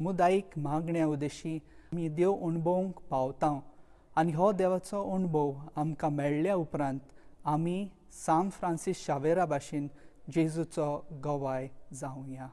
मुदायीक मागण्या उदेशी आमी देव अणभवूंक पावता आनी हो देवाचो अणभव आमकां मेळ्ळ्या उपरांत आमी सान फ्रांसीस शावेरा भाशेन जेजूचो गवाय जावया.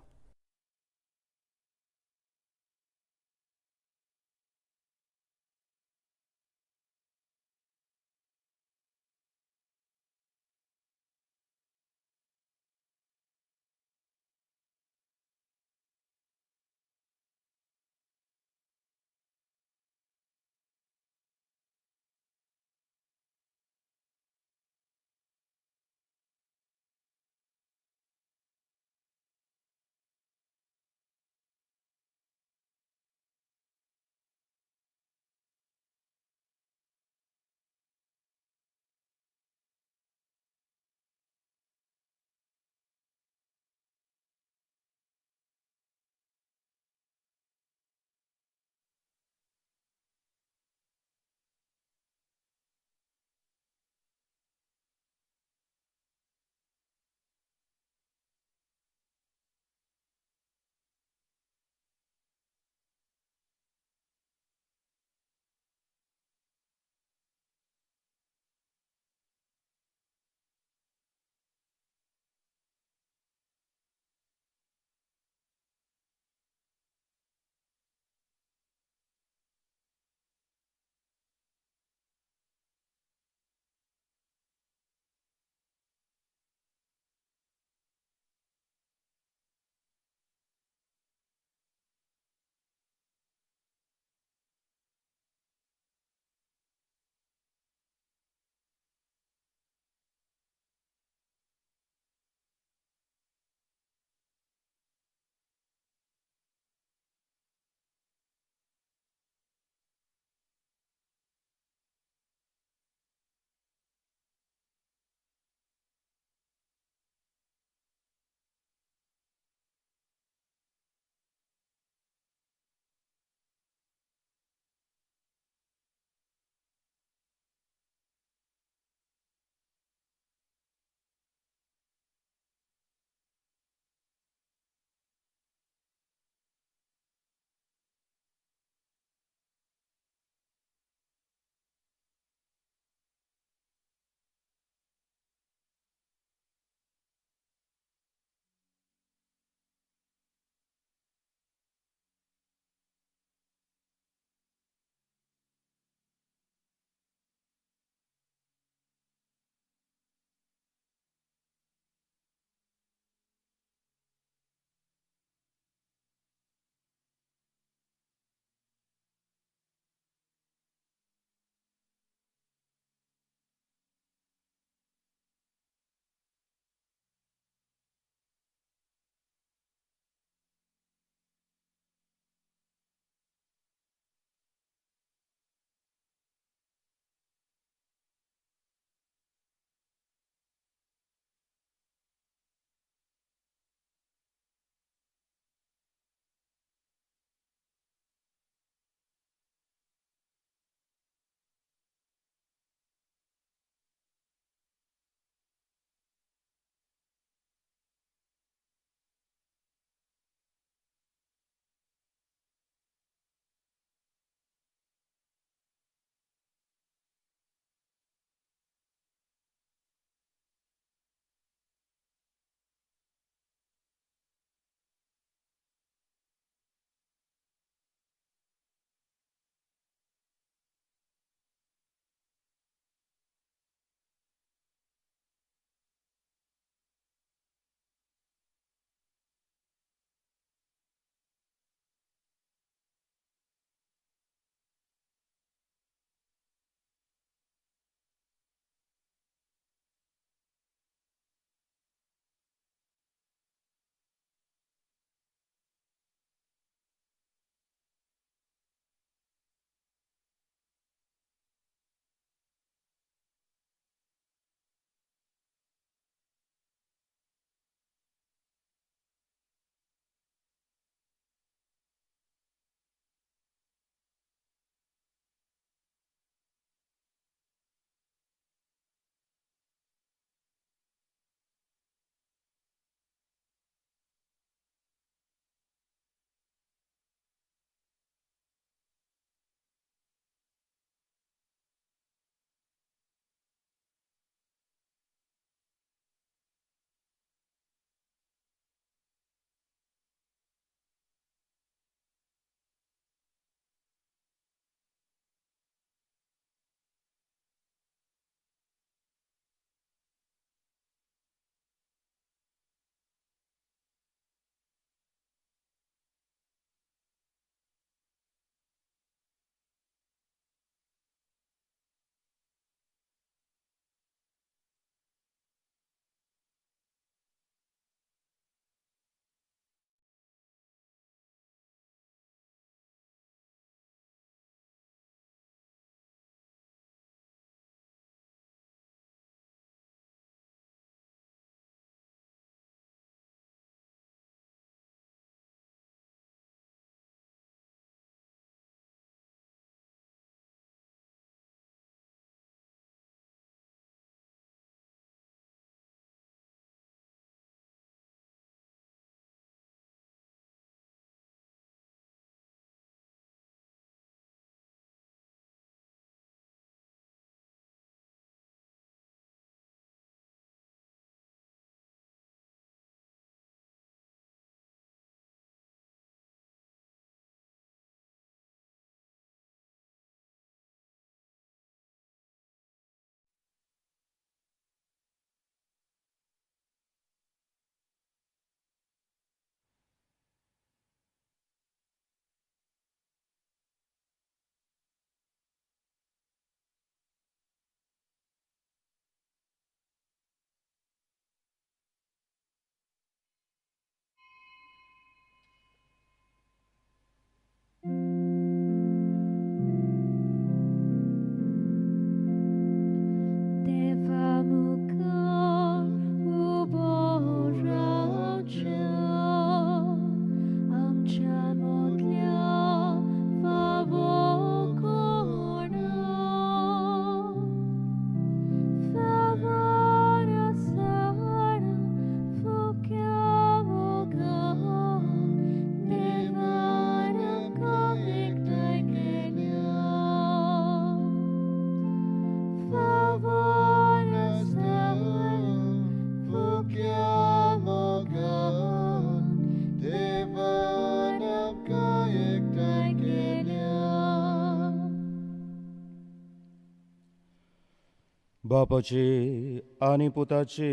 बापाचे आनी पुताचे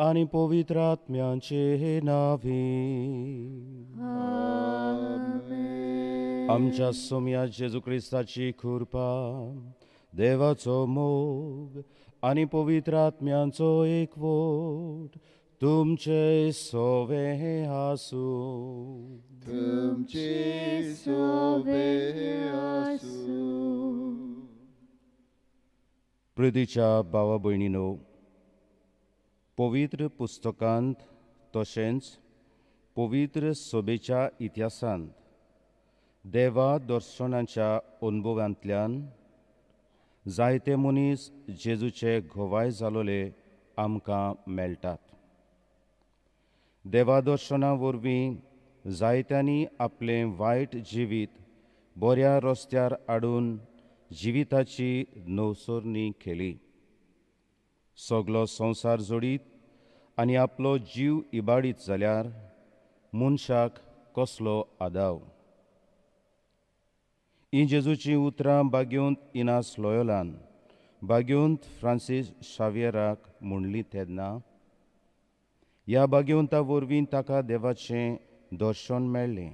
आनी पवित्र आत्म्याचे नावे. आमच्या सोम्या जेजू क्रिस्ताची कृपा, देवाचो मोग आनी पवित्र आत्म्यांचो एकवट तुमचे सोवे आसूं. तुमचे सोबे आसूं. प्रितीच्या भावा भयणीनो, पवित्र पुस्तकांत तशेंच पवित्र सोबेच्या इतिहासांत देवा दर्शनाच्या अनुभवांतल्यान जायते मनीस जेजूचे घोवाय जालोले आमकां मेळटात. देवा दर्शना वरवीं जायत्यांनी आपलें वायट जिवीत बऱ्या रस्त्यार हाडून जिविताची नवसरणी केली. सगलो संवसार जोडीत आनी आपलो जीव इबाडीत जाल्यार मनशाक कसलो आदाव. ही जेजूची उतरां बाग्योंत इनास लोयोलान बाग्योंत फ्रांसीस शावेराक म्हणली तेन्ना ह्या बाग्योंता वरवीं ताका देवाचें दर्शन मेळ्ळें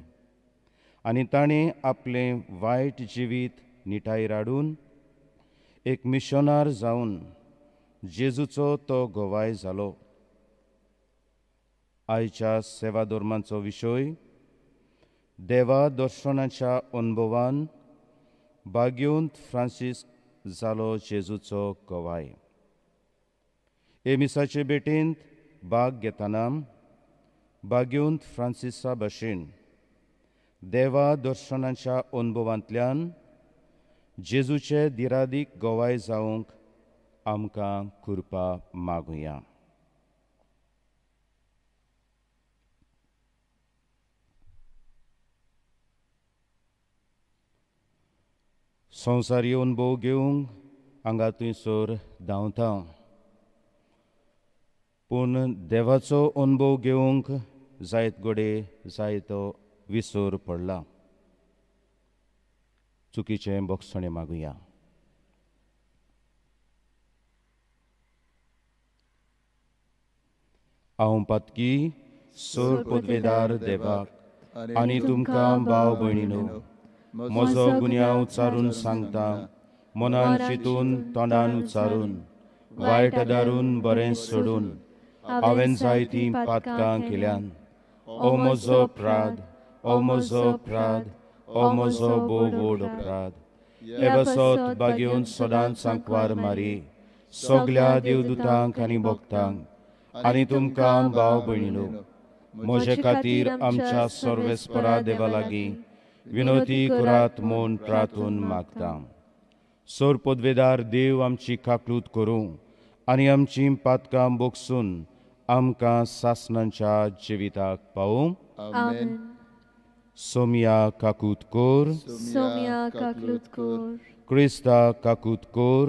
आनी ताणें आपलें वायट जिवीत निटायर हाडून एक मिशनार जावन जेजूचो तो घोवाय जालो. आयच्या सेवा धर्मांचो विशय देवा दर्शनाच्या अनुभवान बाग्योंत फ्रांसीस जालो जेजूचो घोवाय. हे मिसाचे भेटेंत भाग घेतना बाग्योंत फ्रांसिसा भाशेन देवा दर्शनाच्या अनुभवांतल्यान जेजूचे दिरादीक घोवाय जावंक आमकां कृपा मागुया. संवसारी अनुभव घेवंक हांगा थंयसर धांवता, पूण देवाचो अनुभव घेवंक जायत घोडे जायतो विसर पडला. चुकीचें बोगसणें मागुया. हांव पातकी सोर पदवेदार देवाक आनी तुमकां भाव भयणीनो, म्हजो गुन्यांव उच्चारून सांगता, मनान चिंतून तोंडान उच्चारून वायट दारून बरें सोडून हांवें जायतीं पातकां केल्यान. ओ म्हजो अपराध, ओ म्हजो अपराध, ओ म्हजो भोव व्हड अपराध. हे बसत बागेवन सदांच सांकवार मारी सगल्या देवदूतांक आनी भक्तांक आनी तुमकां भाव भयणीनो, म्हजे खातीर आमच्या सर्वेस्परा देवा लागीं विनोती करात म्हूण प्रार्थून मागता. सोर पदवेदार देव आमची काकलूत करूं आनी आमचीं पातकां बोगसून आमकां सासणांच्या जिविताक पावूं. आमेन. सोम्या काकूत कोर, सोम्या काकलूत कोर, क्रिस्ता काकूत कोर,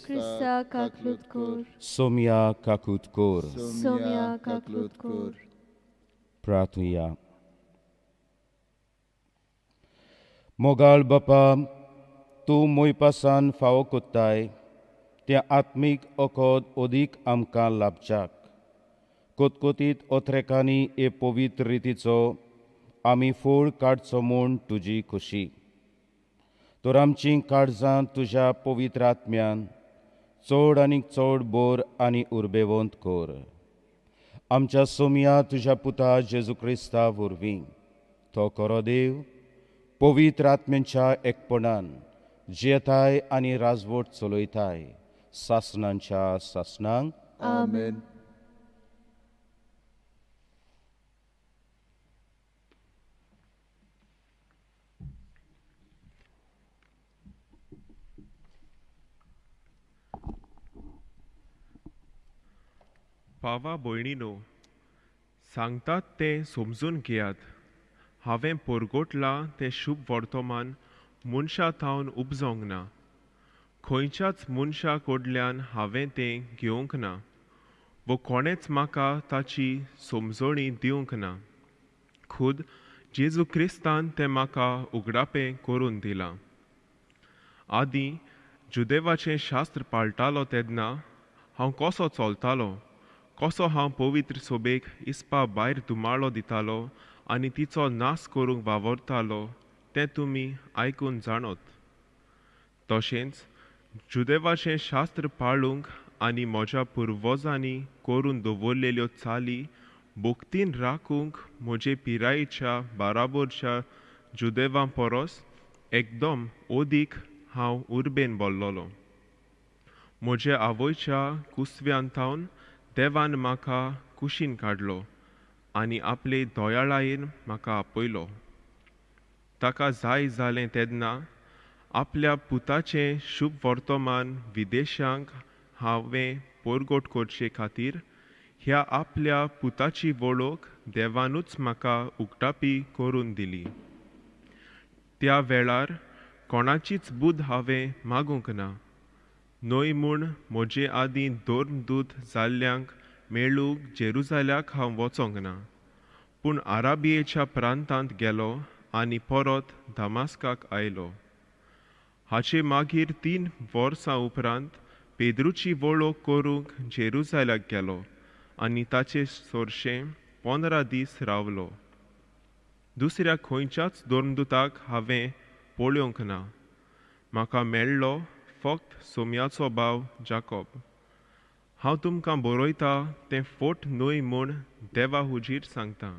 क्रिस्ता काकलूत कोर, सोम्या काकूत कोर. सोम्या काकलूत कोर. प्रार्थुया. मोगाळ बापा, तूं मोयपासान फावो कोत्ताय त्या आत्मीक अकोद ओदीक आमकां लाभच्याक कोतकोतीत ओत्रेकांनी हे पवित्र रितीचो आमी फोळ काडचो म्हूण तुजी खोशी. तर आमचीं काळजां तुज्या पवित्र आत्म्यान चड आनीक चड बोर आनी उर्बेवंत कोर. आमच्या सोम्या तुज्या पुता जेजू क्रिस्ता वरवीं तो खरो देव पवित्र आत्म्यांच्या एकपणान जियेताय आनी राजवट चलयताय सासणांच्या सासणांक. आमेन. भावा भयणीनो, सांगतात तें समजून घेयात. हांवें पोरगोटलां तें शुभ वर्तमान मनशा थावन उपजोंक ना. खंयच्याच मनशा कडल्यान हांवें तें घेवंक ना वो कोणेच म्हाका ताची समजणी दिवंक ना. खुद जेजू क्रिस्तान तें म्हाका उगडापें करून दिलां. आदीं जुदेवाचें शास्त्र पाळटालो तेन्ना हांव कसो चलतालो, कसो हांव पवित्र सोबेक इसपा भायर धुमाळो दितालो आनी तिचो नाश करूंक वावरतालो तें तुमी आयकून जाणोत. तशेंच जुदेवाचें शास्त्र पाळूंक आनी म्हज्या पुर्वजांनी करून दवरलेल्यो चाली भोगतीन राखूंक म्हजे पिरायेच्या बाराबरच्या जुदेवां परस एकदम ओदीक हांव उर्बेन बोल्लोलो. म्हज्या आवयच्या कुसव्यांतावन देवान म्हाका कुशीन काडलो आनी आपले दोयाळायेन म्हाका आपयलो. ताका जाय जालें तेन्ना आपल्या पुताचें शुभ वर्तमान विदेशांक हांवें परगट करचे खातीर ह्या आपल्या पुताची वळख देवानूच म्हाका उक्तापी करून दिली. त्या वेळार कोणाचीच बूद हांवें मागूंक ना, न्हय म्हूण म्हजे आदीं धर्मदूत जाल्ल्यांक मेळूंक जेरुसाल्याक हांव वचोंक ना, पूण आराबियेच्या प्रांतांत गेलो आनी परत दमास्काक आयलो. हाचे मागीर 3 वर्सां उपरांत पेद्रूची वळख करूंक जेरुसाल्याक गेलो आनी ताचे चडशे 15 दीस रावलो. दुसऱ्या खंयच्याच धर्मदुताक हांवें पळोवंक ना. म्हाका मेळ्ळो फक्त सोम्याचो भाव जाकोब. हांव तुमकां बरयतां तें फोट न्हय म्हूण देवा हुजीर सांगता.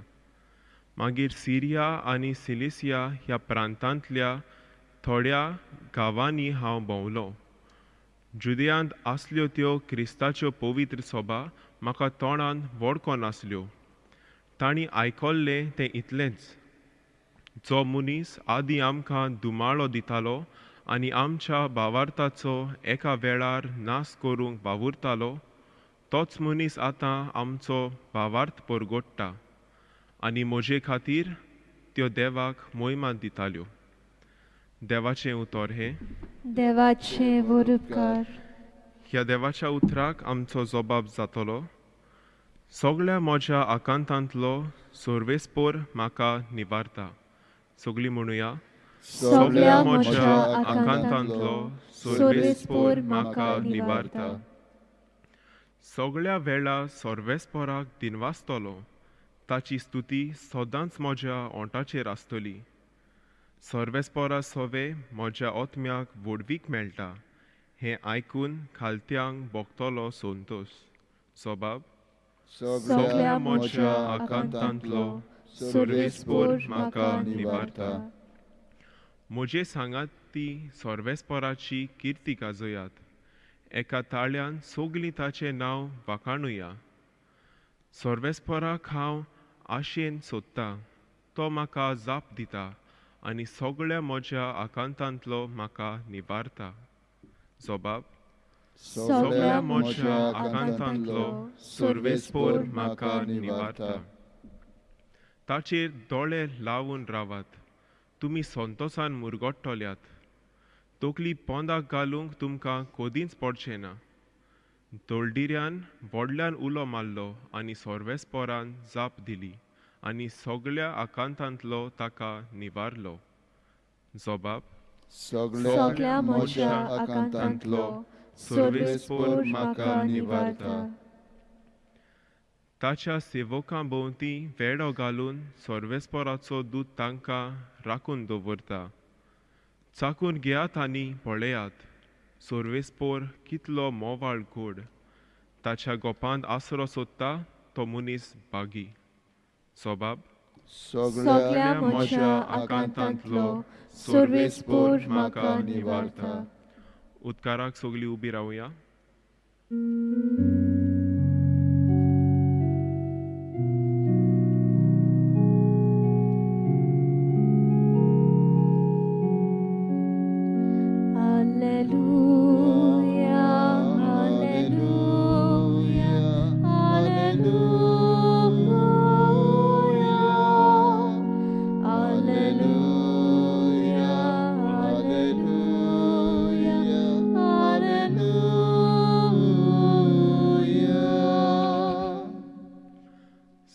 मागीर सिरिया आनी सिलिसिया ह्या प्रांतांतल्या थोड्या गांवांनी हांव भोंवलो. जुदेयांत आसल्यो त्यो क्रिस्ताच्यो पवित्र सभा म्हाका तोंडान वळखो नासल्यो. तांणी आयकल्लें तें इतलेंच, जो मनीस आदीं आमकां धुमाळो दितालो आनी आमच्या भावार्थाचो एका वेळार नाश करूंक वावुरतालो, तोच मनीस आतां आमचो भावार्थ परगट्टा आनी म्हजे खातीर त्यो देवाक महिमा दिताल्यो. देवाचें उतर हें. देवाचे उपकार. ह्या देवाच्या उतराक आमचो जबाब जातलो. सगळ्या म्हज्या आकांतांतलो सर्वेस्पर म्हाका निबारता. सगळीं म्हणुया. सगळ्या म्हज्या म्हज्या आकांतांतलो सर्वेस्पर म्हाका निबारता. सगळ्या वेळा सर्वेस्पराक दिनवासतलो. ताची स्तुती सदांच म्हज्या ओंठाचेर आसतली. सर्वेस्परा सवे म्हज्या आत्म्याक वडवीक मेळटा हें आयकून खालत्यांक भोगतलो संतोश. जबाब. सगळ्या म्हज्या आकांतांतलो सर्वेस्पर म्हाका निबारता. म्हजे सांगाती सर्वेस्पराची किर्ती गाजयात. एका ताळ्यान सगलीं ताचें नांव वाखाणुया. सर्वेस्पराक हांव आशेन सोदतां. तो म्हाका जाप दिता आनी सगळ्या म्हज्या आकांतांतलो म्हाका निबारता. जबाब. सगळ्या म्हज्या आकांतांतलो सर्वेस्पर म्हाका निबारता. ताचेर दोळे लावून रावात. तुमी संतोशान मुरगोडटल्यात. तकली पोंदाक घालूंक तुमकां कोदींच पडचें ना. दळदिऱ्यान व्हडल्यान उलो मारलो आनी सर्वेस्परान जाप दिली आनी सगळ्या आकांतांतलो ताका निबारलो. जबाब. सगळ्या म्हज्या आकांतांतलो सर्वेस्पर म्हाका निबारता. ताच्या सेवकां भोंवती वेडो घालून सर्वेस्पराचो दूत तांकां राखून दवरता. चाकून घेयात आनी पळयात. सर्वेस्पर कितलो मोवाळ कूड. ताच्या गोपांत आसरो सोदता तो मनीस बागी. जबाब. सगळ्या म्हज्या आकांतांतलो सर्वेस्पर म्हाका निबारता. उदकाराक सगळीं उबी रावया.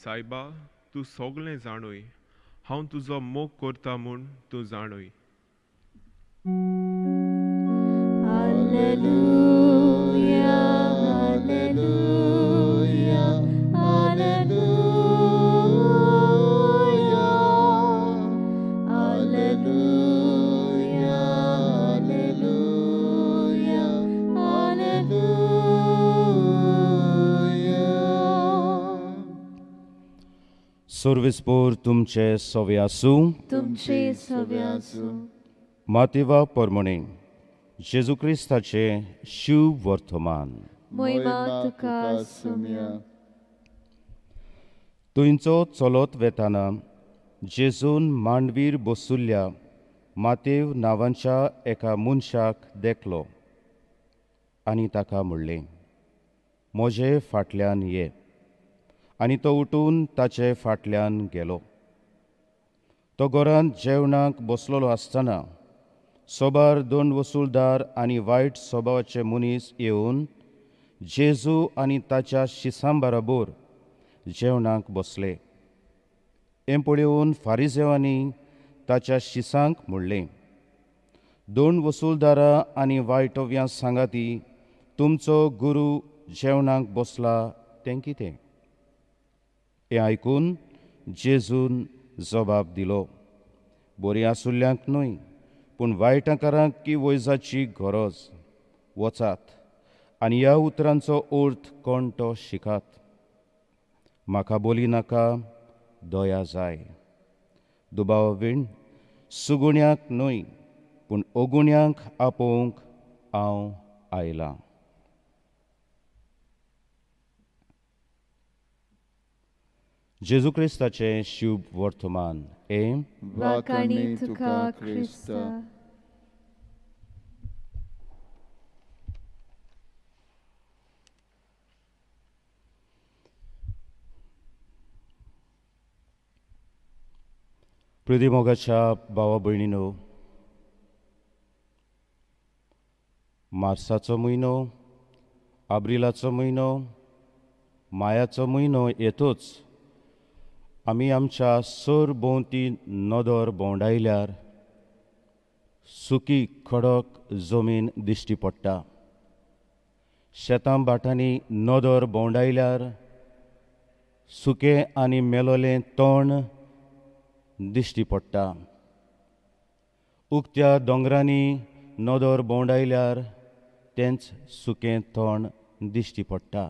सायबा, तूं सगळें जाणूय. हांव तुजो मोग करता म्हूण तूं जाणूय. Alleluia, Alleluia. सर्वेस्पोर तुमचे सवे आसूं. तुमचे सवे आसूं. मातेवा परमणे जेजू क्रिस्ताचे शुभ वर्तमान. मोहिमा तुका सुम्या. तुमचो चलत वेताना जेजून मांडवीर बसुल्ल्या मातेव नांवांच्या एका मनशाक देखलो आनी ताका म्हणलें, म्हजे फाटल्यान ये. आनी तो उठून ताचे फाटल्यान गेलो. तो घरांत जेवणाक बसलोलो आसतना सोबार 2 वसूलदार आनी वायट स्वभावाचे मनीस येवन जेजू आनी ताच्या शिसां बरोबर जेवणाक बसले. हें पळोवन फारिसेवांनी ताच्या शिसांक म्हणलें, 2 वसूलदारां आनी वायटव्यां सांगाती तुमचो गुरू जेवणाक बसला तें कितें? हें आयकून जेजून जबाब दिलो, बरीं आसुल्ल्यांक न्हय पूण वायटकारांक की वैजाची गरज. वचात आनी ह्या उतरांचो अर्थ कोण तो शिकात. म्हाका बोली नाका, दया जाय. दुबावीण सुगुण्याक न्हय पूण अगुण्यांक आपोवंक हांव आयलां. जेजू क्रिस्ताचे शुभ वर्तमान. वाकाणी तुका क्रिस्ता. प्रिय मोगाच्या भावा भयणीनो, मार्साचो म्हयनो, आब्रिलाचो म्हयनो, मायाचो म्हयनो येतोच आमी आमच्या सर भोंवती नदर भोंवडायल्यार सुकी खडक जमीन दिश्टी पडटा. शेतां बाटांनी नदर भोंवडायल्यार सुकें आनी मेलोलें तण दिश्टी पडटा. उक्त्या दोंगरांनी नदर भोंवडायल्यार तेंच सुकें तण दिश्टी पडटा.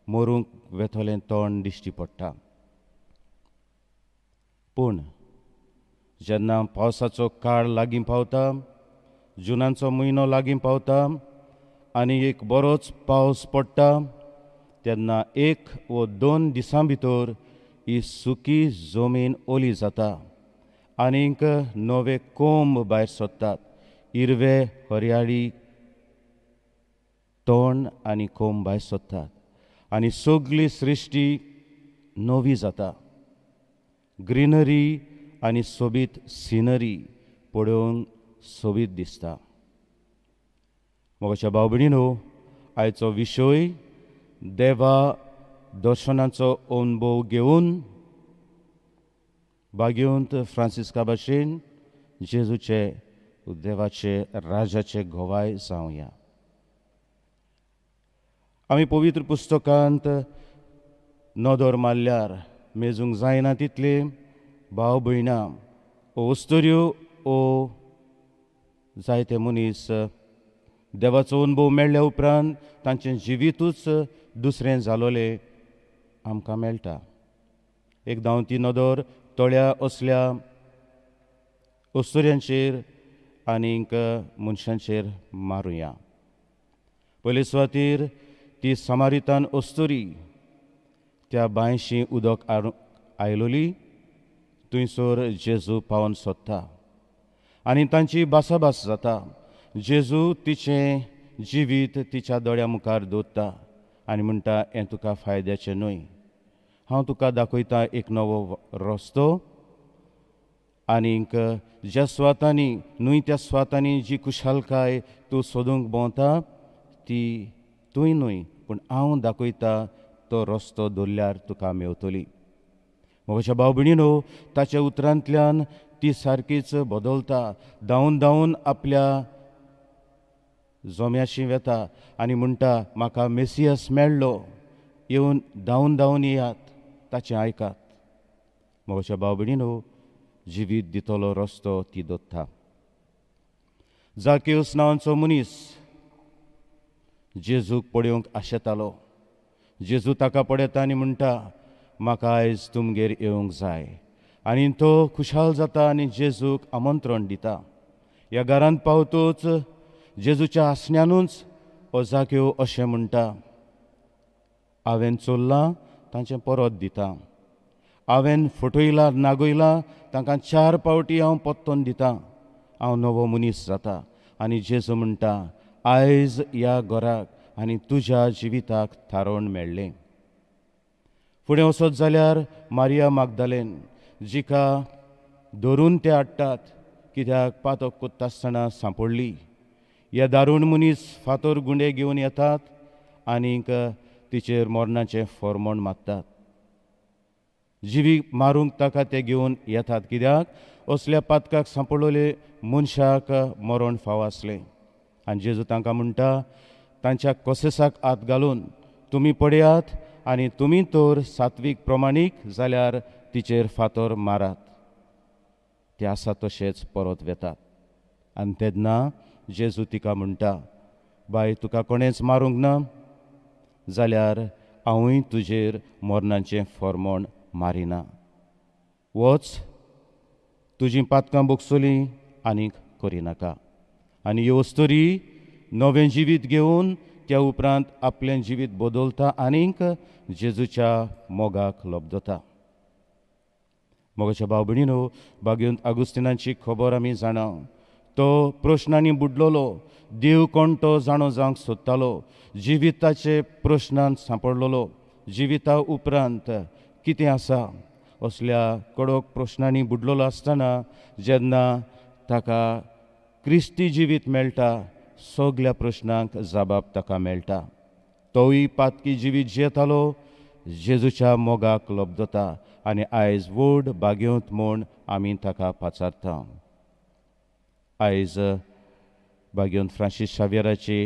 मरूंक वेतोलें तण दिश्टी पडटा. पूण जेन्ना पावसाचो काळ लागीं पावता, जुनाचो म्हयनो लागीं पावता आनी एक बरोच पावस पडटा, तेन्ना 1 वा 2 दिसां भितर ही सुकी जमीन ओली जाता आनीक नवे कोंब भायर सरतात. हिरवे हरयाळी तण आनी कोंब भायर सरतात आनी सगळी सृश्टी नवी जाता. ग्रीनरी आनी सोबीत सिनरी पळोवंक सोबीत दिसता. मोगाच्या भाव भयणीनो, आयचो विशय देवा दर्शनाचो अनुभव घेवन भाग्यवंत फ्रांसिस्का भाशेन जेजूचे देवाचे राजाचे घोवाय जावया. आमी पवित्र पुस्तकांत नदर मारल्यार मेजूंक जायना तितले भाव भयणां ओस्तोऱ्यो ओ जायते मनीस देवाचो अनुभव मेळ्ळ्या उपरांत तांचें जिवीतूच दुसरें जालोलें आमकां मेळटा. एक धांवती नदर तळ्या असल्या ओस्तोऱ्यांचेर आनीक मनशांचेर मारुया. पयले सुवातेर ती समारितान ओस्तोरी त्या बांयशी उदक आयलोली. थंयसर जेजू पावन सोदता आनी तांची भासाभास जाता. जेजू तिचें जिवीत तिच्या दोळ्या मुखार दवरता आनी म्हणटा, हें तुका फायद्याचें न्हय. हांव तुका दाखयतां एक नवो रस्तो आनीक ज्या सुवातांनी न्हय त्या सुवातांनी जी खुशालकाय तूं सोदूंक भोंवता ती तुंय न्हय पूण हांव दाखयतां तो रस्तो धरल्यार तुका मेवतली. म्हज्या भाव भयणीनो, ताच्या उतरांतल्यान ती सारकीच बदलता. धांवन धांवन आपल्या जोम्याशी वेता आनी म्हणटा, म्हाका मेसियस मेळ्ळो, येवन धांवन धांवन येयात, ताचें आयकात. म्हज्या भाव भयणीनो, जिवीत दितलो रस्तो ती दोत्ता. जाकेउस नांवाचो मनीस जेजूक पळोवंक आशेतालो. जेजू ताका पळयता आनी म्हणटा, म्हाका आयज तुमगेर येवंक जाय. आनी तो खुशाल जाता आनी जेजूक आमंत्रण दिता. ह्या घरांत पावतूच जेजूच्या आसण्यानूच ओजाक्यो अशें म्हणटा, हांवें चोरलां तांचें परत दितां. हांवें फटयलां नागयलां तांकां 4 फावटी हांव परतून दितां. हांव नवो मनीस जाता. आनी जेजू म्हणटा, आयज ह्या घराक आनी तुज्या जिविताक थारोवण मेळ्ळें. फुडें वचत जाल्यार मारिया मागदालेन, जिका धरून ते हाडटात कित्याक पातक कोत्ता आसतना सांपडली. हे दारूण मनीस फातर गुंडे घेवन येतात आनीक तिचेर मरणाचें फर्मोण मारतात. जिवीक मारूंक ताका ते घेवन येतात कित्याक असल्या पातकाक सांपडलेले मनशाक मरण फाव आसलें. आनी जेजू तांकां म्हणटा, तांच्या कोसेसाक हात घालून तुमी पडयात आनी तुमी तर सात्वीक प्रमाणीक जाल्यार तिचेर फातर मारात. ते आसा तशेंच परत वेतात. आनी तेन्ना जेजू तिका म्हणटा, बाय, तुका कोणेंच मारूंक ना जाल्यार हांवूय तुजेर मरणाचें फर्मोण मारिना. वच, तुजीं पातकां बोगसलीं आनीक करिनाका. आनी येवच तरी नवें जिवीत घेवन त्या उपरांत आपलें जिवीत बदलता आनीक जेजूच्या मोगाक लबदता. मोगाच्या भाव भयणीनो, भाग्यवंत आगुस्तिनाची खबर आमी जाणा. तो प्रश्नांनी बुडलोलो, देव कोण तो जाणो जावंक सोदतालो, जिविताचे प्रश्नांत सांपडलोलो. जिविता उपरांत कितें आसा असल्या कडक प्रश्नांनी बुडलोलो आसतना जेन्ना ताका क्रिस्ती जिवीत मेळटा, सगल्या प्रश्नांक जाबाब ताका मेळटा. तोय पातकी जिवीत जियेतालो, जेजूच्या मोगाक लबदता आनी आयज व्हड भाग्यवंत म्हूण आमी ताका पाचारता. आयज भाग्यवंत फ्रांसीस शावेराची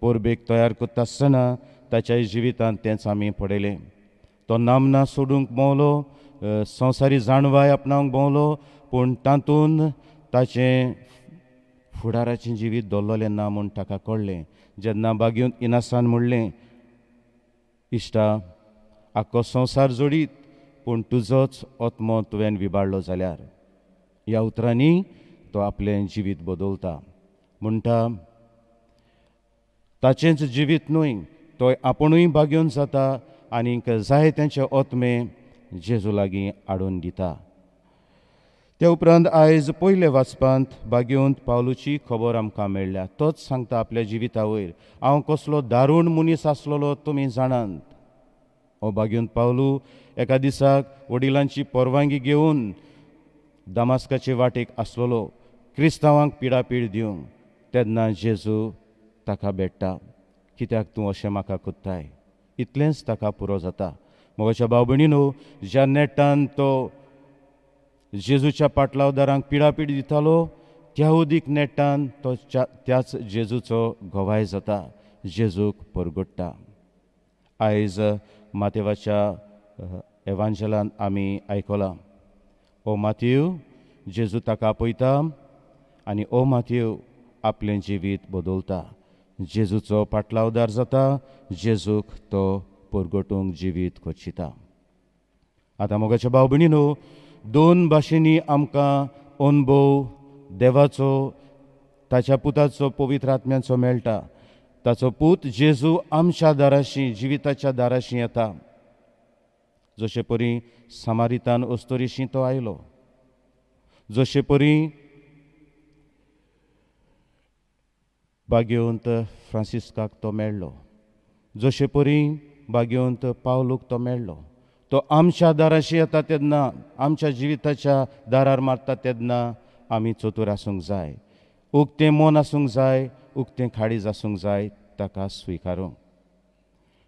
पोरबेक तयार करता आसतना ताच्या जिवितांत तेंच आमी पळयलें. तो नामना सोडूंक भोंवलो, संवसारी जाणवाय आपणावंक भोंवलो, पूण तातूंत ताचें फुडाराचें जिवीत दवरलेलें ना म्हूण ताका कळ्ळें. जेन्ना भाग्यवंत इनासान म्हणलें, इश्टा, आख्खो संवसार जोडीत पूण तुजोच आत्मो तुवें विबाडलो जाल्यार, ह्या उतरांनी तो आपलें जिवीत बदलता. म्हणटा, ताचेंच जिवीत न्हय, तो आपुणूय भाग्यवंत जाता आनीक जाय तेंचे आत्मे जेजू लागीं हाडून दिता. त्या उपरांत आयज पयले वाचपांत भाग्यवंत पावलूची खबर आमकां मेळ्ळ्या. तोच सांगता आपल्या जिविता वयर, हांव कसलो दारूण मनीस आसलोलो तुमी जाणात. हो भाग्यवंत पावलू एका दिसाक वडिलांची परवानगी घेवन दामास्काचे वाटेक आसलोलो, क्रिस्तांवांक पिडापीड दिवंक. तेन्ना जेजू ताका भेट्टा, कित्याक तूं अशें म्हाका कोत्ताय. इतलेंच ताका पुरो जाता. मोगाच्या भाव भयणीनो, ज्या नेटान तो जेजूच्या पाटलावदारांक पिडापीड दितालो, त्या उदीक नेटान तो त्याच जेजूचो घोवाय जाता, जेजूक परगट्टा. आयज मातेवाच्या एवांजलांत आमी आयकलां, ओ मातयेव, जेजू ताका आपयता आनी ओ मातयेव आपलें जिवीत बदलता. जेजूचो पाटलावदार जाता, जेजूक तो परगटूंक जिवीत कोचिता. आतां मोगाच्या भाव भयणीनो, 2 भाशेनी आमकां अनुभव देवाचो, ताच्या पुताचो, पवित्र आत्म्याचो मेळटा. ताचो पूत जेजू आमच्या दाराशी, जिविताच्या दाराशी येता. जशे परी सामारितान अस्तोरीशी तो आयलो, जशे परी भाग्यवंत फ्रांसिस्काक तो मेळ्ळो, जशे परी भाग्यवंत पावलूक तो मेळ्ळो. तो आमच्या दाराशी येता तेन्ना, आमच्या जिविताच्या दारार मारता तेन्ना आमी चतूर आसूंक जाय. उक्तें मन आसूंक जाय, उक्तें खाडीज आसूंक जाय ताका स्विकारूंक.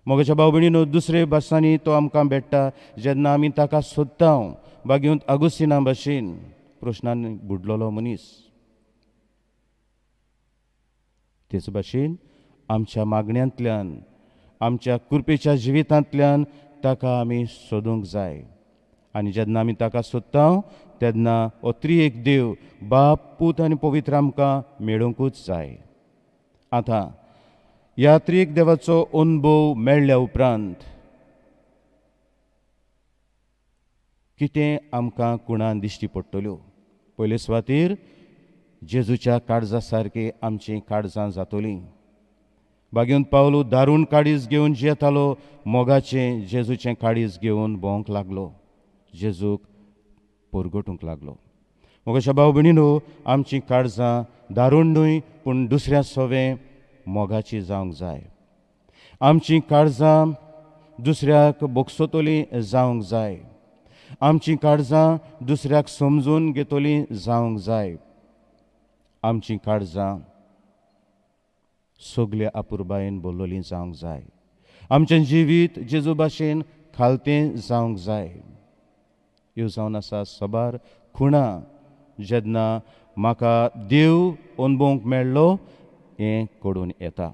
मोगाच्या भाव भयणीनो, दुसरे भासांनी तो आमकां भेट्टा जेन्ना आमी ताका सोदता. भाग्यवंत आगुस्तिना भाशेन प्रश्नांनी बुडलोलो मनीस, तेच भाशेन आमच्या मागण्यांतल्यान, आमच्या कृपेच्या जिवितांतल्यान ताका आमी सोदूंक जाय. आनी जेन्ना आमी ताका सोदता तेन्ना हो त्रिएक देव, बाप, पूत आनी पवित्र आमकां मेळूंकूच जाय. आतां ह्या त्रिएक देवाचो अनुभव मेळ्ळ्या उपरांत कितें आमकां कुणान दिश्टी पडटल्यो. पयले सुवातेर जेजूच्या काळजा सारकी आमचीं काळजां जातलीं. बागेंत पावलो दारूण काळीज घेवन जेतालो मोगाचें जेजूचें काळीज घेवन भोंवंक लागलो. जेजूक परगटूंक लागलो. मोगाच्या भाव भयणीनो, आमचीं काळजां दारूण न्हय पूण दुसऱ्या सवें मोगाची जावंक जाय. आमचीं काळजां दुसऱ्याक बोगसतलीं जावंक जाय. आमचीं काळजां दुसऱ्याक समजून घेतलीं जावंक जाय. आमचीं काळजां सगल्या आपुरबायेन भरलेलीं जावंक जाय. आमचें जिवीत जेजू भाशेन खालतें जावंक जाय. ह्यो जावन आसा सबार खुणा जेन्ना म्हाका देव अणभवूंक मेळ्ळो हें कळून येता.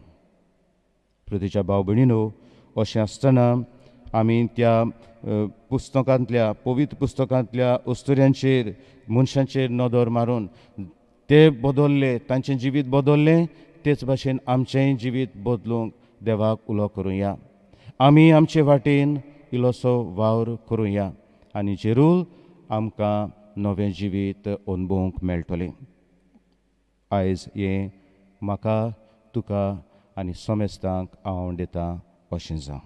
पृथ्वीच्या भाव भयणीनो, अशें आसतना आमी त्या पुस्तकांतल्या पवित्र पुस्तकांतल्या अस्तुऱ्यांचेर मनशांचेर नदर मारून ते बदलले, तांचें जिवीत बदललें, तेच भाशेन आमचेंय जिवीत बदलूंक देवाक उलो करुया. आमी आमचे वाटेन इल्लोसो वावर करुया आनी जरूर आमकां नवें जिवीत अणभवूंक मेळटलें. आयज हें म्हाका तुका आनी समेस्तांक हांव दितां अशें जावं.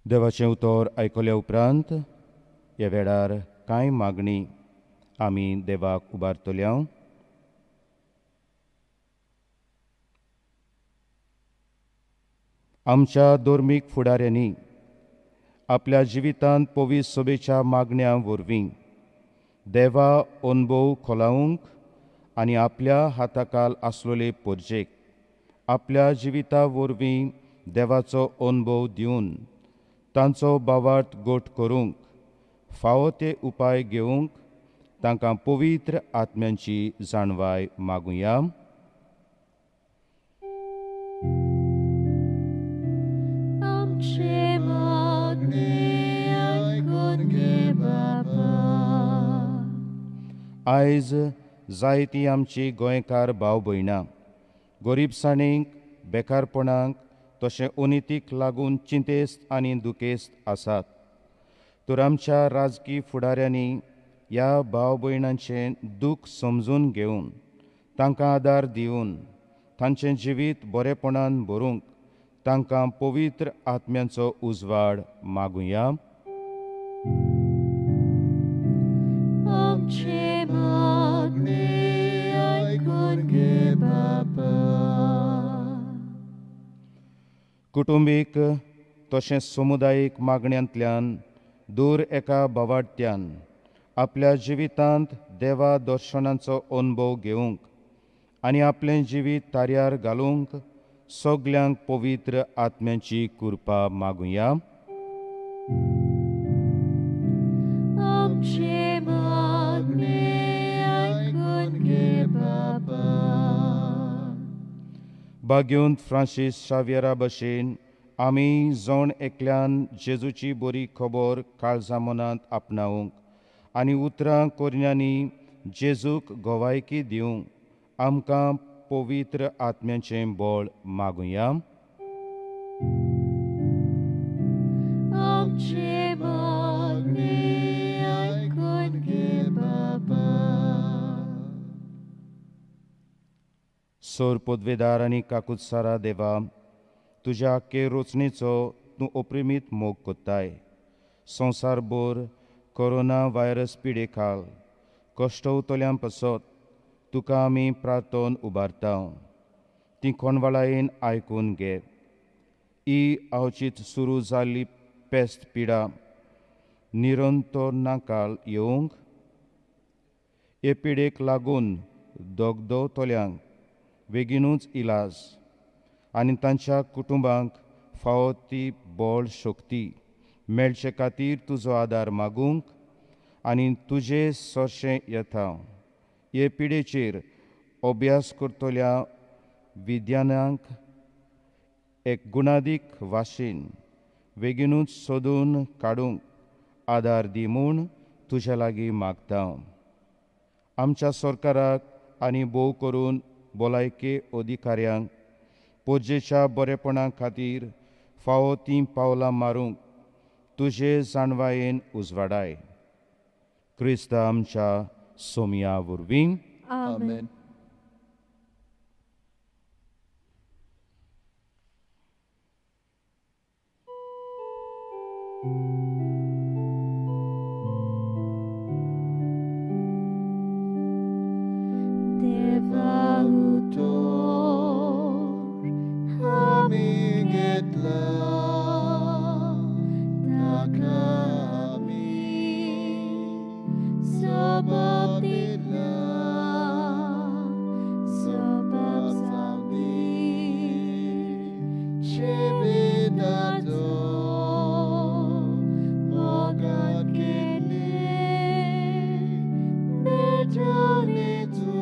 देवाचें उतर आयकल्या उपरांत ह्या वेळार कांय मागणी आमी देवाक उबारतल्या. आमच्या धर्मीक फुडाऱ्यांनी आपल्या जिवितांत पवित्र सभेच्या मागण्यां वरवीं देवा अणभव खोलावंक आनी आपल्या हाताखाल आसलेले परजेक आपल्या जिविता वरवीं देवाचो अणभव दिवन तांचो भावार्थ गोट करूंक फावो ते उपाय घेवंक तांकां पवित्र आत्म्यांची जाणवाय मागुया. आमचे मागणे आयकून घे बाबा. आयज जायतीं आमची गोंयकार भाव भयणां गरीबसाणीक, बेकारपणाक तशें अनितीक लागून चिंतेस्त आनी दुखेस्त आसात. तर आमच्या राजकी फुडाऱ्यांनी ह्या भाव भयणांचें दूख समजून घेवन तांकां आदार दिवन तांचें जिवीत बरेपणान भरूंक तांकां पवित्र आत्म्यांचो उजवाड मागुया. आमचे मागणे आयकून घे बाबा. कुटुंबीक तशेंच समुदायीक मागण्यांतल्यान दूर एका भावार्थ्यान आपल्या जिवितांत देवा दर्शनांचो अणभव घेवंक आनी आपलें जिवीत तार्यार घालूंक सगल्यांक पवित्र आत्म्यांची कृपा मागुया. आमचे मागणे आयकून घे बाबा. बाग्योंत फ्रांसीस शावेरा भशेन आमी जण एकल्यान जेजूची बरी खबर काळजा मनांत आपणावंक आनी उतरां कोरण्यांनी जेजूक गोवायकी दिवंक आमकां पवित्र आत्म्याचें बळ मागुया. आमचे मागणे आयकून घे बाबा. सोर पदवेदार आनी काकुत्सारा देवा, तुज्या के रचनेचो तूं अप्रिमीत मोग कोत्ताय. संवसारभर कोरोना व्हायरस पिडे खाल कश्टवतल्यां पासत तुका आमी प्रार्थन उबारता. ती कोणवाळायेन आयकून घे. ही अवचीत सुरू जाल्ली पेस्त पिडा निरंतर नाकाल येवंक, हे पिडेक लागून दोगदवतल्यांक बेगीनूच इलाज आनी तांच्या कुटुंबांक फावो ती बळ शक्ती मेळचे खातीर तुजो आदार मागूंक आनी तुजे सरशें येता. हे पिडेचेर अभ्यास करतल्या विद्यानांक एक गुणादीक वाशीन बेगीनूच सोदून काडूंक आदार दी म्हूण तुज्या लागीं मागता. आमच्या सरकाराक आनी भोव करून भलायकी अधिकाऱ्यांक पोजेच्या बरेपणा खातीर फावो तीं पावलां मारूंक तुजे जाणवायेन उजवाडाय. क्रिस्त आमच्या सोमया वरवीं. आमेन. Deva utor aming etla takami sabab nila sabab sabi chevidato mogan kene bejanito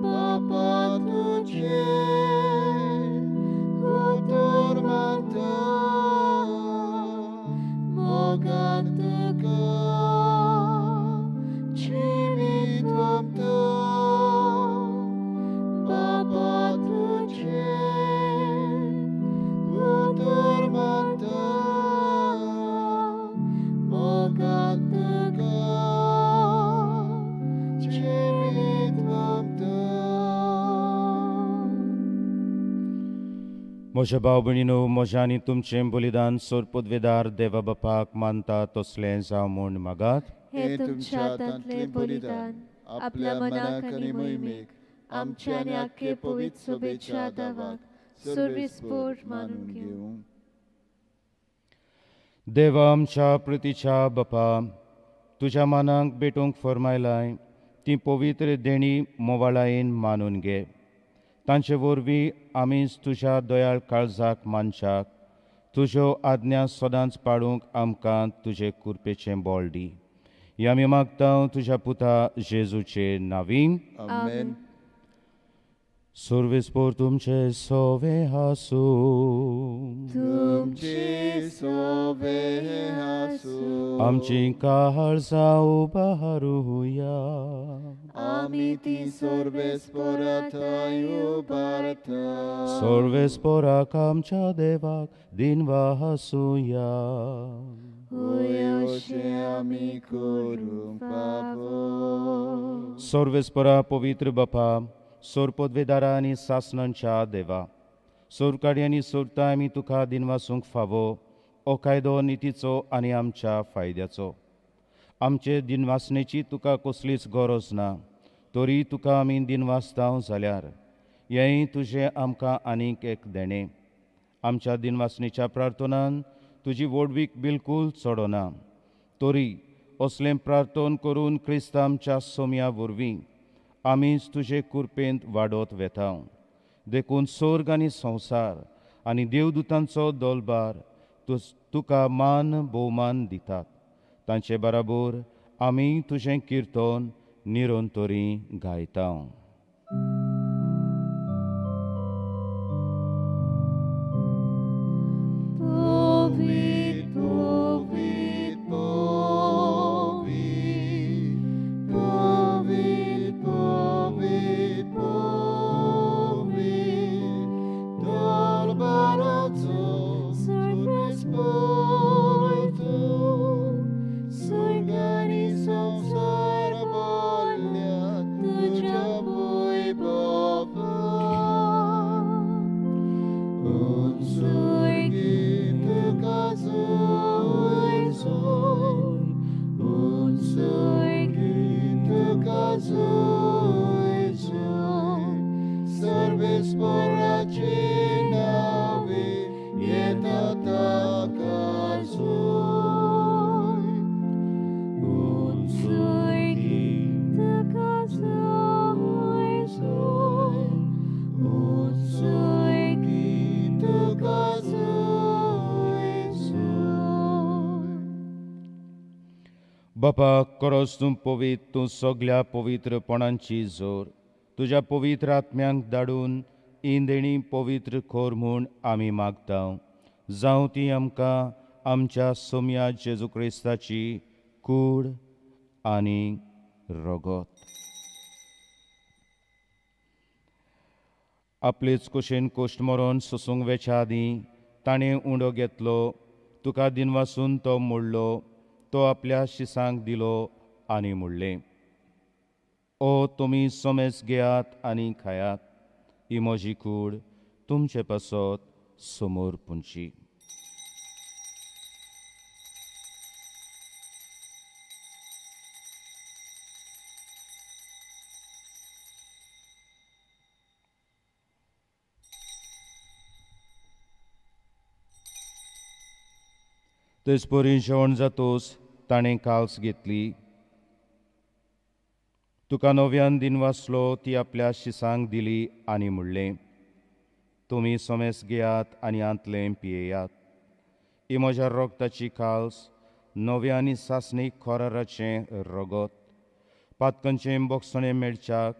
Papa tuce uturmanta mogan tuka civituam tu Papa tuce uturmanta mogan tuka civituam tu म्हज्या भाव भयणीनो, म्हजें आनी तुमचें बलिदान सोरपदवेदार देवा बापाक मानता तसलें जावं म्हूण मागात. हे तुमच्या हातांतले बलिदान आपल्या मनाक आनी मोहिमेक आमच्या आनी आख्खे पवित्र सभेच्या दावाक सर्वेस्पोर मानून घेवं. देवा आमच्या प्रितीच्या बापा, तुज्या मानाक भेटूंक फरमायलाय ती पवित्र देणी मोवाळायेन मानून घे. तांचे वरवीं आमीच तुज्या दयाळ काळजाक मानशाक तुज्यो आज्ञा सदांच पाळूंक आमकां तुजे कृपेचें बोळ दी. हें आमी मागता तुज्या पुता जेजूचे नांवीं. Amen. सर्वेस्पोर तुमचे सोवे हासूं तुमची सोबे हासूं आमची काळजां उबारूया. आमी ती सर्वेस्पोराथाय उबारता सर्वेस्पोराक आमच्या देवाक दिनवा हासूया. उयोशे आमी करूंक पावो सर्वेस्परा पवित्र बापा, सोरपदवेदारा आनी सासणांच्या देवा, सोरकाडी आनी सोरता आमी तुका दिनवासूंक फावो हो कायदो नितीचो आनी आमच्या फायद्याचो. आमचे दिनवासणेची तुका कसलीच गरज ना, तरी तुका आमी दिनवासतांव जाल्यार हेंय तुजें आमकां आनीक एक देणें. आमच्या दिनवासणेच्या प्रार्थनान तुजी वडवीक बिलकूल चडना, तरी असलें प्रार्थन करून क्रिस्त आमच्या सोमया वरवीं आमीच तुजे कृपेंत वाडत वेता. देखून स्वर्ग आनी संवसार आनी देवदूतांचो दलबार तुका मान भोवमान दितात. तांचे बराबर आमी तुजें किर्तन निरंतरी गायता. बापा खरोच तूं पवित्र, तूं सगळ्या पवित्रपणांची जोर. तुज्या पवित्र आत्म्यांक धाडून इंदेणी पवित्र खोर म्हूण आमी मागता. जावं ती आमकां आमच्या सोम्या जेजू क्रिस्ताची कूड आनी रगत. आपलेच कुशेन कोश्ट मरोन सोसूंक वेच्या आदीं ताणें उंडो घेतलो. तुका दिनवासून तो मोडलो. तो आपल्या शिसांक दिलो आनी म्हणलें, ओ तुमी सोमेस घेयात आनी खायात. ही म्हजी कूड तुमचे पासत समोर पुंची. तेच परी जेवण जातोच ताणें काल्स घेतली. तुका नव्यान दिनवासलो ती आपल्या शिसांक दिली आनी म्हणलें, तुमी सोमेस घेयात आनी आंतलें पियेयात. ही म्हज्या रोगताची काल्स, नव्या आनी सासणीक खोराराचें रगत. पातकांचें बोगसणें मेळच्याक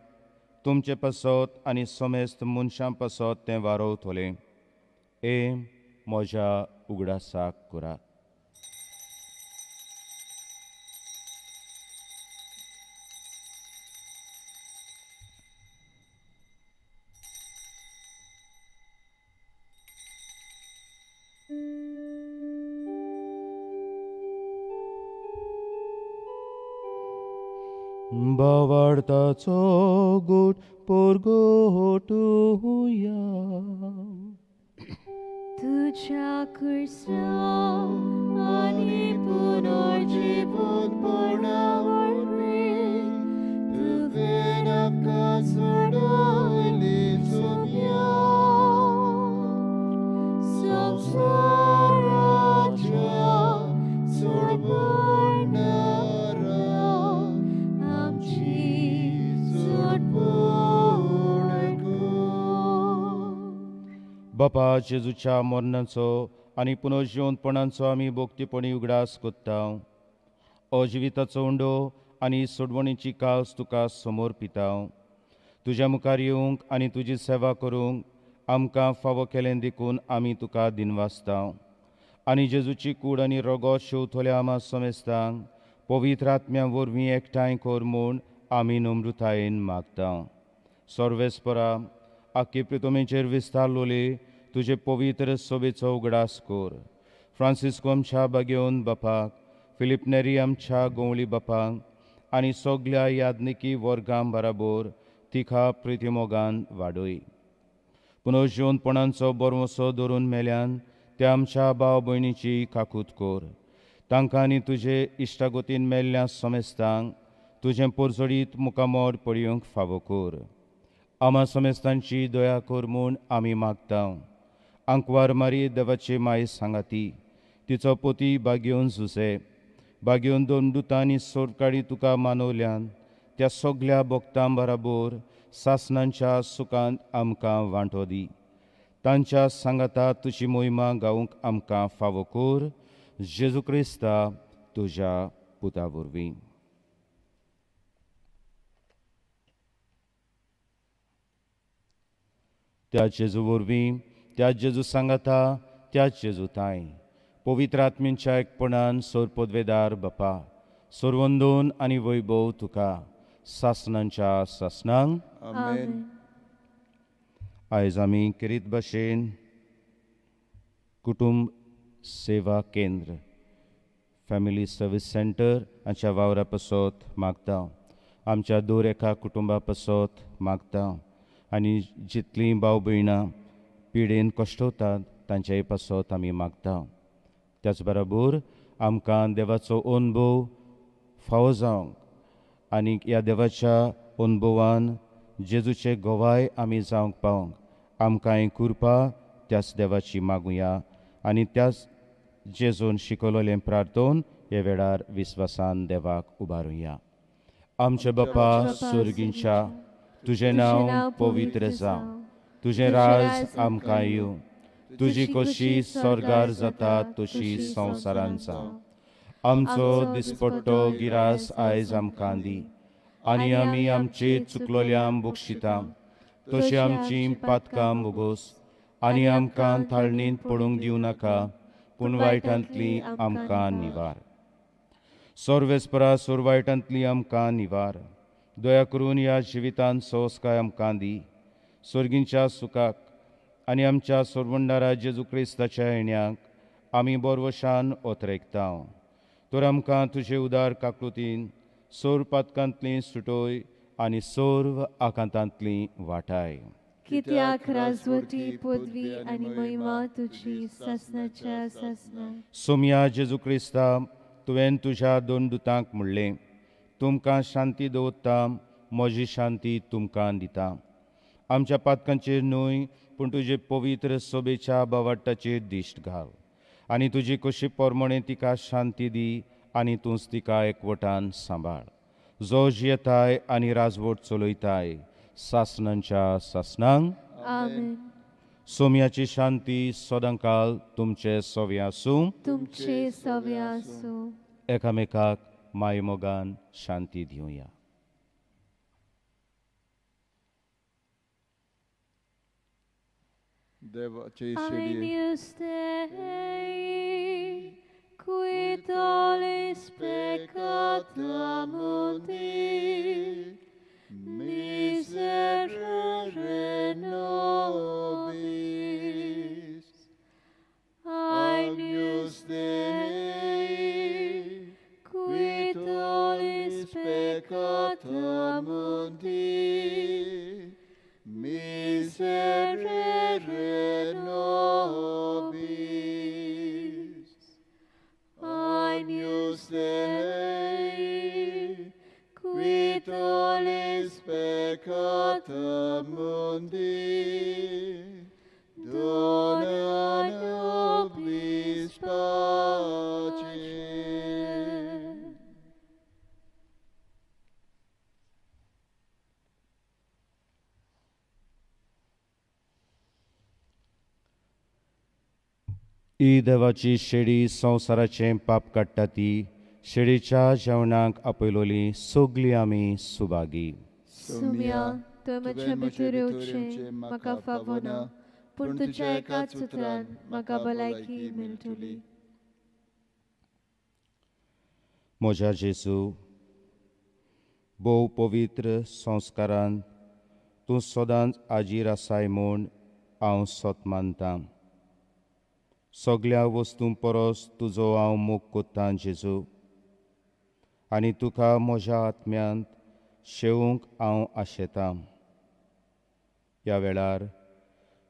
तुमचे पासत आनी सोमेस्त मनशां पासत तें वारोवतलें. हे म्हज्या उगडासाक करात. बावार्थाचो गोड परगटुया. तुझ्या कृष्ण आनी पुनर्जीवनपणावरवी तुवें आमकां सोडयली सोम्या. संवसाराच्या सोडपणारा आमची सोडपूण कर. बापा जेजूच्या मरणाचो आनी पुनर्जीवनपणाचो आमी भोगतीपणी उगडास कोत्ता. अजिविताचो उंडो आनी सोडवणेची काल्स तुका समोर पिता. तुज्या मुखार येवंक आनी तुजी सेवा करूंक आमकां फावो केलें देखून आमी तुका दिनवासता. आनी जेजूची कूड आनी रगत शेवतल्या आमा सोमेस्तांक पवित्र आत्म्या वरवीं एकठांय कर म्हूण आमी नम्रतायेन मागता. सर्वेस्परा आख्खे प्रितोमेचेर विस्तारलोले तुजे पवित्र सोबेचो उगडास कर. फ्रांसिस्को आमच्या बागेवन बापाक, फिलिप नेरी आमच्या गोवळी बापाक आनी सगळ्या यादनिकी वर्गां बराबर तिका प्रितीमोगान वाडय. पुनर्जीवनपणांचो बरवसो धरून मेल्यान त्या आमच्या भाव भयणीची काकूत कर. तांकां आनी तुजे इश्टागोतीन मेल्ल्या सोमेस्तांक तुजें परजोडीत मुखामोड पडयोंक फावो कर. आमा सोमेस्तांची दया कर म्हूण आमी मागता. आंकवार मारी देवाची माय सांगाती, तिचो पोती बागेवन जुसे, बागेवन दोन दुतांनी सोडकाडी तुका मानवल्यान त्या सगळ्या भक्तां बराबर सासणांच्या सुखांत आमकां वांटो दी. तांच्या सांगाता तुजी मोहिमा गावूंक आमकां फावो कर. जेजू क्रिस्ता तुज्या पुता वरवीं. त्या जेजू वरवीं, त्या जेजू सांगाता, त्या जेजू ताय पवित्र आत्म्यांच्या एकपणान सोर पदवेदार बापा, सोरवंदोन आनी वैभव तुका सासणांच्या सासणांक. आमेन. आयज आमी किरीत भाशेन कुटुंब सेवा केंद्र फॅमिली सर्वीस सेंटर हांच्या वावरा पासत मागता. आमच्या दर एका कुटुंबा पासत मागता. आनी जितलीं भाव भयणां पिडेन कश्टवतात तांच्याय पासत आमी मागता. त्याच बराबर आमकां देवाचो अनुभव फावो जावंक आनी ह्या देवाच्या अनुभवान जेजूचे गोवाय आमी जावंक पावंक आमकां कृपा त्याच देवाची मागुया. आनी त्याच जेजून शिकयलोलें प्रार्थोन हे वेळार विस्वासान देवाक उबारुया. आमचे बापा स्वर्गींच्या, तुजें नांव पवित्र जावं, तुजें राज आमकां येवं, तुजी कशी स्वर्गार जाता तशी संवसारांत जावं. आमचो दिसपट्टो गिरास आयज आमकां दी, आनी आमी आमची चुकलोल्यांक बक्षिता, तशी आमची पातकां मोगोस, आनी आमकां थाळणींत पडूंक दिवं नाका, पूण वायटांतली आमकां निवार. सोर्वेस्परा वायटांतली आमकां निवार. दया करून ह्या जिवितांत संस्कार आमकां दी, स्वर्गींच्या सुखाक आनी आमच्या सोर्वंडारा जेजू क्रिस्ताच्या येण्याक आमी बोरवशान ओतरेकता. तर आमकां तुजे उदार काकुतीन सोर पातकांतली सुटोय आनी सोर्व आकांतांतली वाटाय. कित्याक राजवटी पदवी आनी महिमा तुजी ससनाच्या ससना. सोम्या जेजू क्रिस्ता, तुवें तुज्या दोन दुतांक म्हणलें, तुमकां शांती दवरता, म्हजी शांती तुमकां दिता. आमच्या पातकांचेर न्हय, पूण तुजे पवित्र सोबेच्या बावाटाचेर दिश्ट घाल, आनी तुजी कशी पोरमोणे तिका शांती दी, आनी तूंच तिका एकवटान सांबाळ, जो जियेताय आनी राजवट चलयताय सासनांच्या सासनांक. आमेन. सोम्याची शांती सदांकाल तुमचे सोवे आसूं. तुमचे सवे आसूं. एकामेकाक मायमोगान शांती दिवया. देवाचे शिडी Agnus Dei, qui tollis peccata mundi, miserere nobis. Agnus Dei, qui tollis peccata mundi, miserere nobis. Agnus Dei, qui tollis peccata mundi, dona nobis pacem. ही देवाची शेडी संवसाराचें पाप काडटा ती, शेडीच्या जेवणाक आपयलोली सगळीं आमी सुभागी. सुम्या, तुवें म्हज्या भितर येवचें म्हाका फावो ना, पूण तुज्या एकाच उतरान म्हाका भलायकी मेळटली. म्हज्या जेजू, भोव पवित्र संस्कारांत तूं सदांच आजीर आसाय म्हूण हांव सोत मानतां. सगळ्या वस्तूं परस तुजो हांव मोग कोत्तां जेजू, आनी तुका म्हज्या आत्म्यांत शेवूंक हांव आशेतां. ह्या वेळार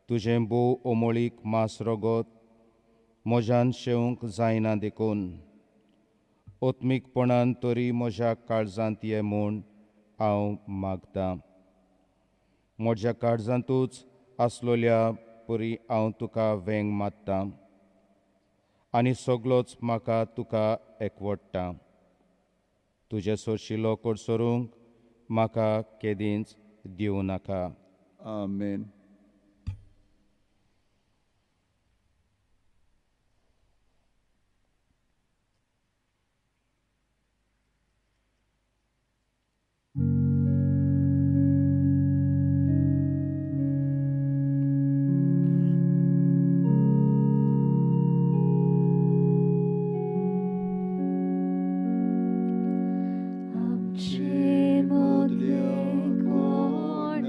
तुजें भोव ओमळीक मास रगत म्हज्यान शेवूंक जायना देखून ओत्मीकपणान तरी म्हज्या काळजांत ये म्हूण हांव मागतां. म्हज्या काळजांतूच आसलोल्या परी हांव तुका वेंग मात्तां, आनी सगळोच म्हाका तुका एकवटटा. तुजे सोशिलो कोडसरूंक म्हाका केदींच दिवं नाका. आमेन. आमचे मदले कोण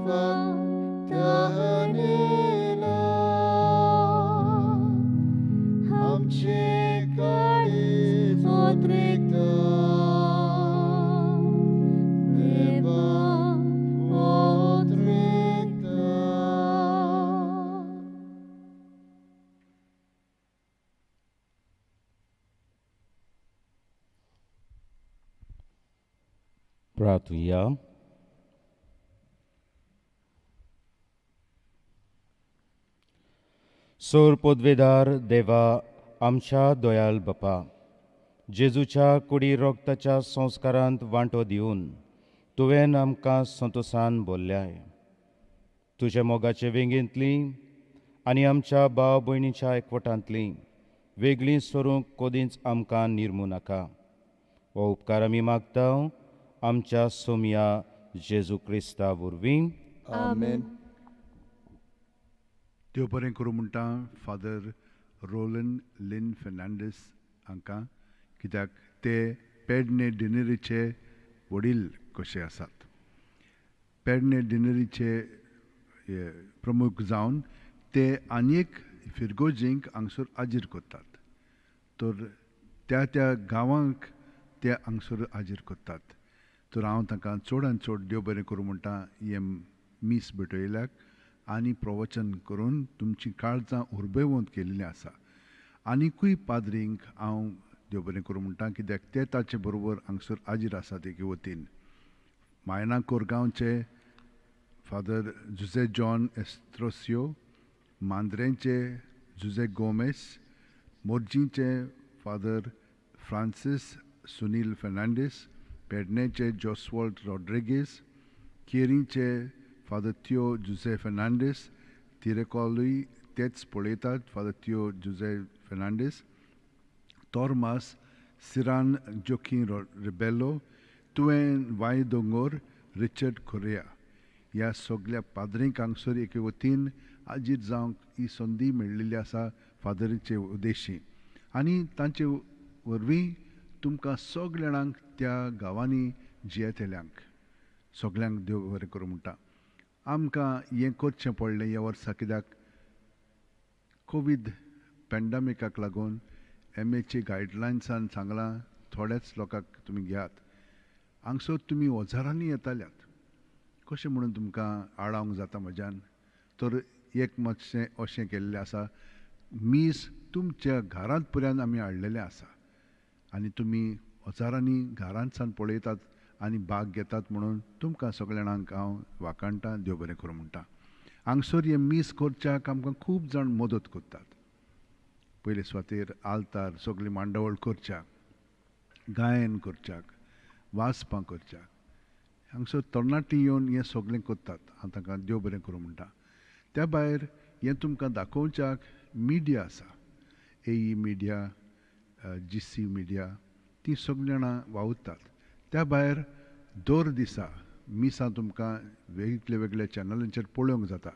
वातानेला आमचे काळीज उद्रेकता देवा उद्रेकता. प्रार्थूया. सोर पदवेदार देवा आमच्या दोयाल बापा, जेजूच्या कुडी रोगताच्या संस्कारांत वांटो दिवन तुवें आमकां संतोशान बोल्ल्याय. तुज्या मोगाचे वेंगेंतली आनी आमच्या भाव भयणीच्या एकवटांतली वेगळी स्वरूंक कोदींच आमकां निर्मू नाका. हो उपकार आमी मागता आमच्या सोम्या जेजू क्रिस्ता वरवीं. आमेन. देव बरें करूं म्हणटा फादर रोलन लिन फेर्नांडीस हांकां, कित्याक ते पेडणे डिनरीचे वडील कशे आसात. पेडणे डिनरीचे प्रमुख जावन ते आनीक फिरगोजींक हांगसर आजीर करतात. तर त्या गांवांक ते हांगसर आजीर करतात. तर हांव तांकां चडांत चड देव बरें करूं म्हणटा हे मीस भेटयल्याक आनी प्रवचन करून तुमची काळजां उर्बेवंत केल्लीं आसा. आनीकूय पाद्रींक हांव देव बरें करूं म्हणटा, कित्याक ते ताचे बरोबर हांगसर आजीर आसात एके वतीन. मायना कोरगांवचे फादर जुझे जॉन एस्ट्रोसियो, मांद्रेंचे जुझे गोमेस, मोर्जींचे फादर फ्रांसीस सुनील फेर्नांडीस, पेडणेचे जोस्वॉल्ड रॉड्रिगीस, केरींचे फादर थियो जुझे फेर्नांडीस, तिरेकॉलूय तेच पळयतात फादर थियो जुझे फेर्नांडीस, तोर्मास सिरान जोखी रिबेलो, तुवें वाय दोंगोर रिचर्ड कोरिया ह्या सगळ्या पाद्रींक हांगसर एके वतीन आजीर जावंक ही संदी मेळिल्ली आसा फादरीचे उद्देशी. आनी तांचे वरवीं तुमकां सगळ्या जाणांक त्या गांवांनी जियेतेल्यांक सगळ्यांक देव बरें करूं म्हणटा. आमकां हें करचें पडलें ह्या वर्सा, कित्याक कोवीड पॅन्डेमिकाक लागून एमएची गायडलायन्सान सांगलां थोड्याच लोकांक तुमी घेयात. हांगसर तुमी हजारांनी येताल्यात, कशें म्हणून तुमकां आडावंक जाता म्हज्यान. तर एक मातशें अशें केल्लें आसा, मीस तुमच्या घरांत पर्यंत आमी हाडलेलें आसा आनी तुमी हजारांनी घरांत सावन पळयतात आनी भाग घेतात. म्हणून तुमकां सगळ्या जाणांक हांव वाखाणटां, देव बरें करूं म्हणटा. हांगसर हें मीस करच्याक आमकां खूब जाण मदत करतात. पयले सुवातेर आल्तार सगळीं मांडावळ करच्याक, गायन करच्याक, वाचपां करच्याक. हांगसर तरणाटीं येवन हें सगळें करतात. हांव तांकां देव बरें करूं म्हणटा. त्या भायर हें तुमकां दाखोवच्याक मिडिया आसा, एई मिडिया, GC मिडिया, तीं सगळीं जाणां वावुरतात. त्या भायर दर दिसा मिसां तुमकां वेगळे वेगळे चॅनलांचेर पळोवंक जाता.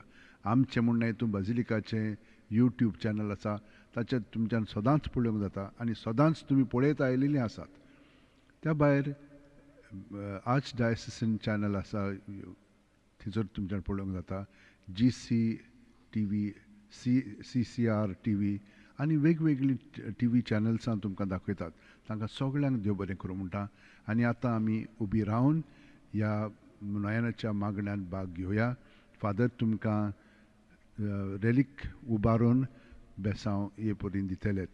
आमचें म्हणणें हितून बाजिलिकाचें यूट्यूब चॅनल आसा, ताचेर तुमच्यान सदांच पळोवंक जाता आनी सदांच तुमी पळयत आयिल्लीं आसात. त्या भायर आर्च डायसिसन चॅनल आसा, थंयसर तुमच्यान पळोवंक जाता. GC TV, CCR TV आनी वेगवेगळी TV चॅनल्सां तुमकां दाखयतात. तांकां सगळ्यांक देव बरें करूं म्हणटा. आनी आतां आमी उबी रावन ह्या नोयनाच्या मागण्यांत भाग घेवया. फादर तुमकां रेलीक उबारून बेसांव हे परीन दितलेत.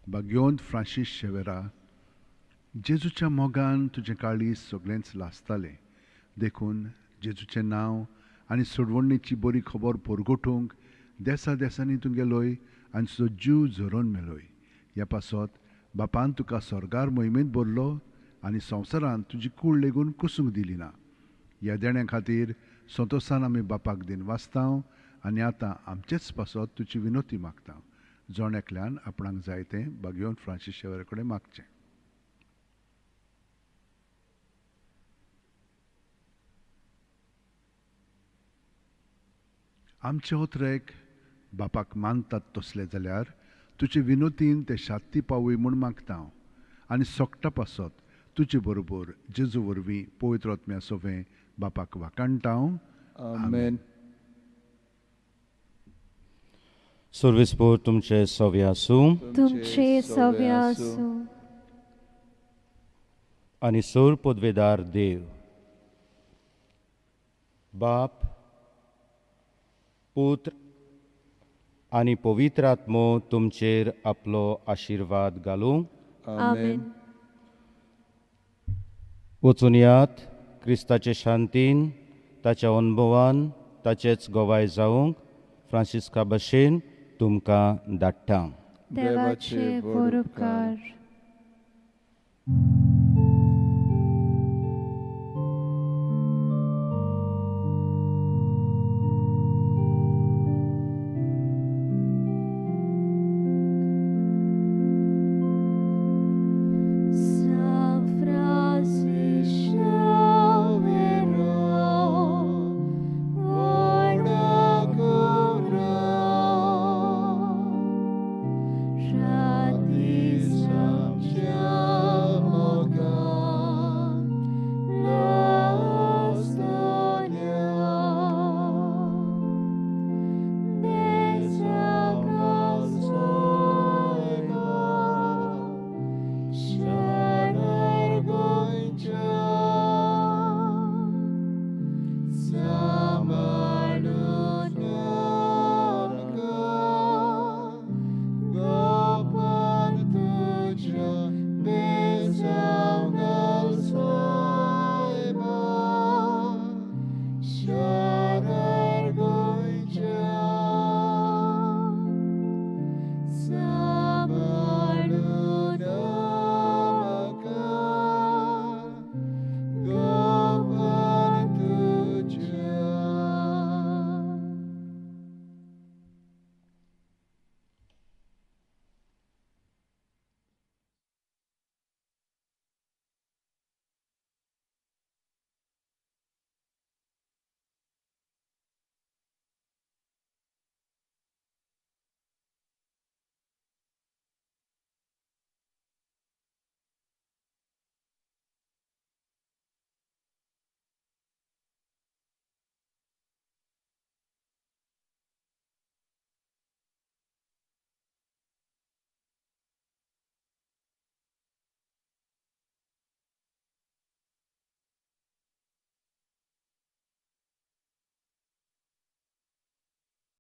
भाग्योंत फ्रांसीस शेवेरा, जेजूच्या मोगान तुजें काळीज सगळेंच लासतालें. देखून जेजूचें नांव आनी सोडवणेची बरी खबर परगटूंक देसा देसांनी तूं गेलोय आनी तुजो जीव झरोवन मेलोय. ह्या पासत बापान तुका स्वर्गार मोहिमेंत भरलो आनी संवसारांत तुजी कूड लेगून कुसूंक दिली ना. ह्या देण्या खातीर संतोशान आमी बापाक दिन वाचतांव आनी आतां आमचेच पासत तुजी विनोती मागता. जोण एकल्यान आपणाक जाय तें भाग्योन फ्रांसीस शेवेरा कडेन मागचें. आमचे ओत्रेक बापाक मानतात तसले जाल्यार तुजे विनोतीन ते शांती पावय म्हूण मागता हांव. आनी सोकटा पासत तुजे बरोबर जेजू वरवीं पवित्र आत्म्या सोवें बापाक वाकाणटाव. Amen. सर्विस्पोर तुमचे सोवे आसूं तुमचे सव्य आसूं आनी सोर पदवेदार देव बाप पुत्र आनी पवित्र आत्मो तुमचेर आपलो आशिर्वाद घालूं. आमेन. वचून यात क्रिस्ताचे शांतीन ताच्या अनुभवान ताचेच गोवाय जावंक फ्रांसिस्का भशेन तुमकां धाडटा. देवाचे बरोबकार.